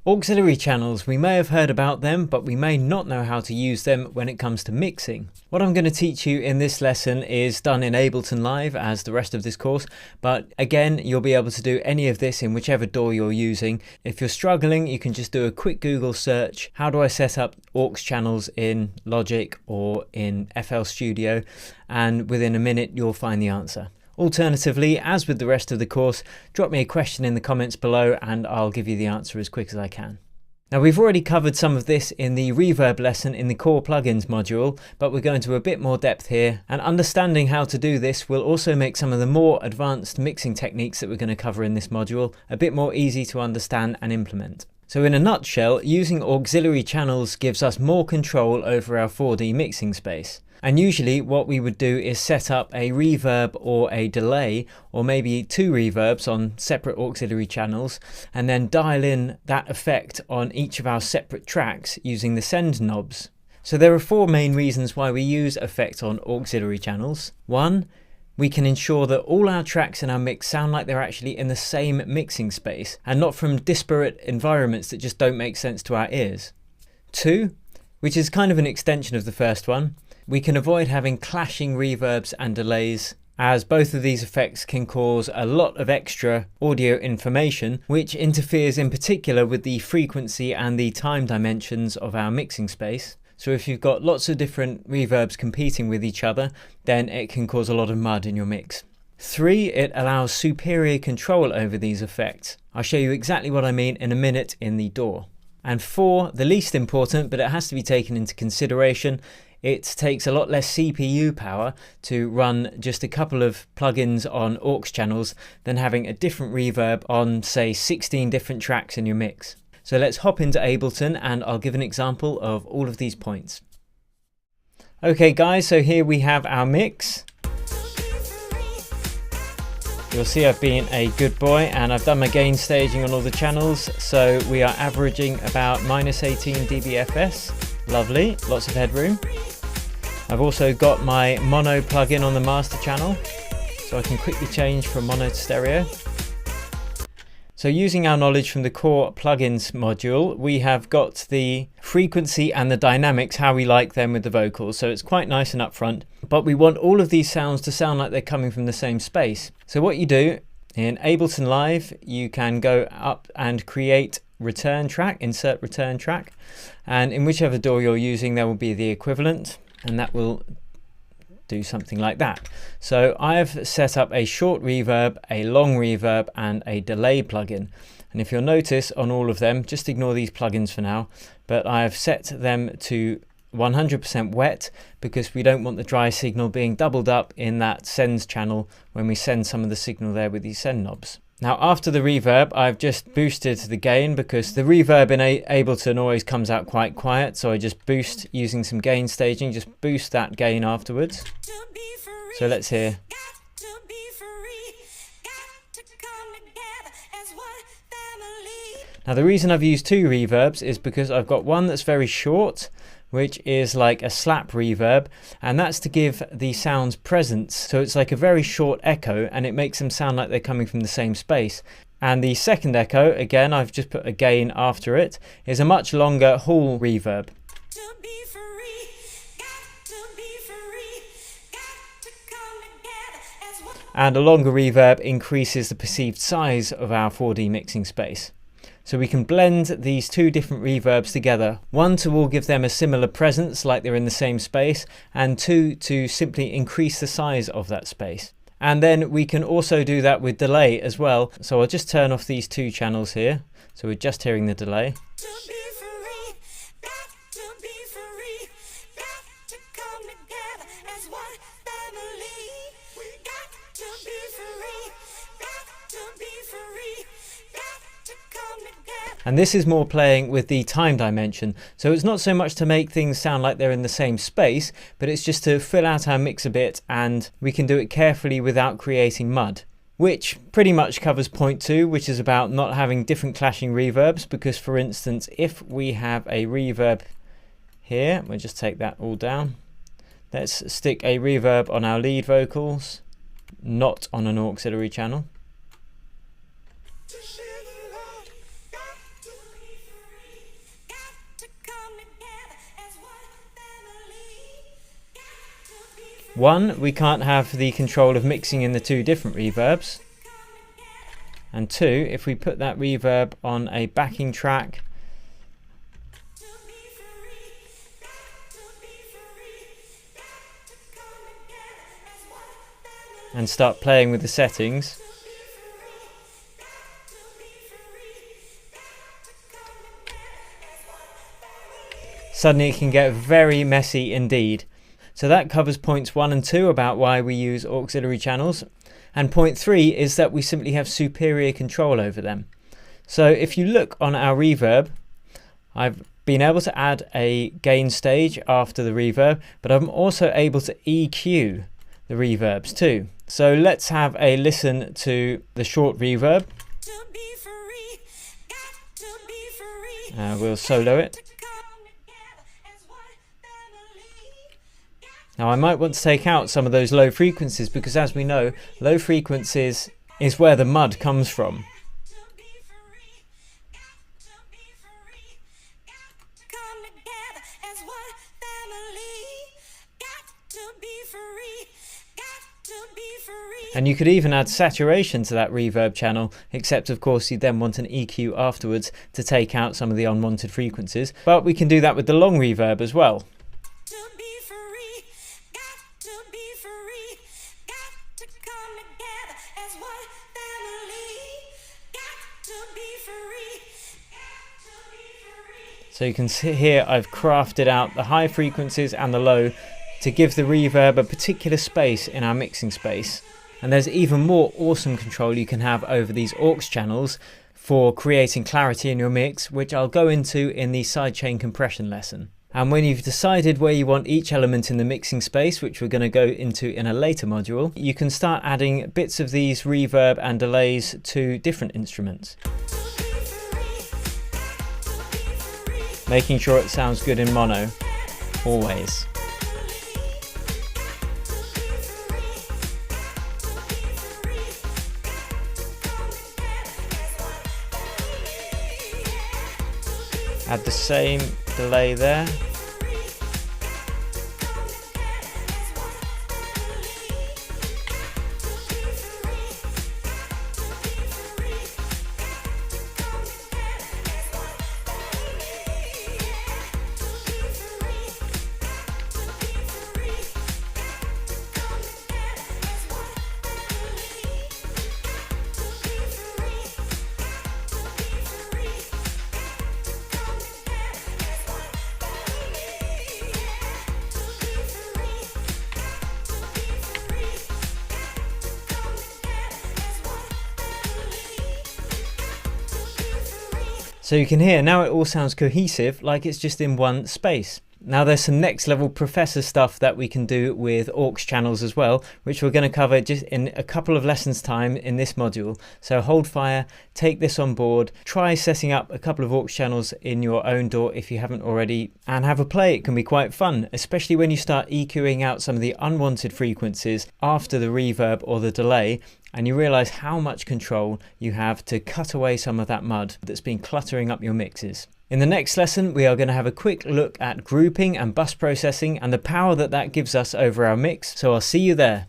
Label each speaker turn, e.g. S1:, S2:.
S1: Auxiliary channels, we may have heard about them, but we may not know how to use them when it comes to mixing. What I'm going to teach you in this lesson is done in Ableton Live as the rest of this course, but again, you'll be able to do any of this in whichever DAW you're using. If you're struggling, you can just do a quick Google search, how do I set up aux channels in Logic or in FL Studio, and within a minute you'll find the answer. Alternatively, as with the rest of the course, drop me a question in the comments below and I'll give you the answer as quick as I can. Now, we've already covered some of this in the reverb lesson in the core plugins module, but we're going to a bit more depth here, and understanding how to do this will also make some of the more advanced mixing techniques that we're going to cover in this module a bit more easy to understand and implement. So in a nutshell, using auxiliary channels gives us more control over our 4D mixing space. And usually what we would do is set up a reverb or a delay, or maybe two reverbs on separate auxiliary channels, and then dial in that effect on each of our separate tracks using the send knobs. So there are four main reasons why we use effect on auxiliary channels. One, we can ensure that all our tracks in our mix sound like they're actually in the same mixing space and not from disparate environments that just don't make sense to our ears. Two, which is kind of an extension of the first one, we can avoid having clashing reverbs and delays, as both of these effects can cause a lot of extra audio information, which interferes in particular with the frequency and the time dimensions of our mixing space. So if you've got lots of different reverbs competing with each other, then it can cause a lot of mud in your mix. Three, it allows superior control over these effects. I'll show you exactly what I mean in a minute in the DAW. And four, the least important, but it has to be taken into consideration, it takes a lot less CPU power to run just a couple of plugins on aux channels than having a different reverb on, say, 16 different tracks in your mix. So let's hop into Ableton and I'll give an example of all of these points. Okay guys, so here we have our mix. You'll see I've been a good boy and I've done my gain staging on all the channels, so we are averaging about -18 dBFS. Lovely, lots of headroom. I've also got my mono plugin on the master channel, so I can quickly change from mono to stereo. So using our knowledge from the core plugins module, we have got the frequency and the dynamics, how we like them with the vocals. So it's quite nice and upfront, but we want all of these sounds to sound like they're coming from the same space. So what you do in Ableton Live, you can go up and create return track, insert return track, and in whichever DAW you're using, there will be the equivalent, and that will do something like that. So I've set up a short reverb, a long reverb, and a delay plugin. And if you'll notice on all of them, just ignore these plugins for now, but I've set them to 100% wet because we don't want the dry signal being doubled up in that sends channel when we send some of the signal there with these send knobs. Now after the reverb, I've just boosted the gain because the reverb in Ableton always comes out quite quiet, so I just boost using some gain staging, just boost that gain afterwards. So let's hear. Now the reason I've used two reverbs is because I've got one that's very short, which is like a slap reverb, and that's to give the sounds presence. So it's like a very short echo and it makes them sound like they're coming from the same space. And the second echo, again, I've just put a gain after it, is a much longer hall reverb. And a longer reverb increases the perceived size of our 4D mixing space. So we can blend these two different reverbs together. One, to all give them a similar presence, like they're in the same space, and two, to simply increase the size of that space. And then we can also do that with delay as well. So I'll just turn off these two channels here. So we're just hearing the delay. And this is more playing with the time dimension. So it's not so much to make things sound like they're in the same space, but it's just to fill out our mix a bit, and we can do it carefully without creating mud. Which pretty much covers point 2, which is about not having different clashing reverbs, because for instance, if we have a reverb here, we'll just take that all down. Let's stick a reverb on our lead vocals, not on an auxiliary channel. One, we can't have the control of mixing in the two different reverbs. And two, if we put that reverb on a backing track, and start playing with the settings, suddenly it can get very messy indeed. So that covers points 1 and 2 about why we use auxiliary channels. And point 3 is that we simply have superior control over them. So if you look on our reverb, I've been able to add a gain stage after the reverb, but I'm also able to EQ the reverbs too. So let's have a listen to the short reverb. We'll solo it. Now I might want to take out some of those low frequencies because, as we know, low frequencies is where the mud comes from. And you could even add saturation to that reverb channel, except of course you then want an EQ afterwards to take out some of the unwanted frequencies. But we can do that with the long reverb as well. So you can see here I've crafted out the high frequencies and the low to give the reverb a particular space in our mixing space. And there's even more awesome control you can have over these aux channels for creating clarity in your mix, which I'll go into in the sidechain compression lesson. And when you've decided where you want each element in the mixing space, which we're going to go into in a later module, you can start adding bits of these reverb and delays to different instruments, making sure it sounds good in mono, always. Add the same delay there. So you can hear now it all sounds cohesive, like it's just in one space. Now there's some next level professor stuff that we can do with aux channels as well, which we're going to cover just in a couple of lessons time in this module. So hold fire, take this on board, try setting up a couple of aux channels in your own DAW if you haven't already, and have a play. It can be quite fun, especially when you start EQing out some of the unwanted frequencies after the reverb or the delay, and you realize how much control you have to cut away some of that mud that's been cluttering up your mixes. In the next lesson, we are going to have a quick look at grouping and bus processing and the power that that gives us over our mix. So I'll see you there.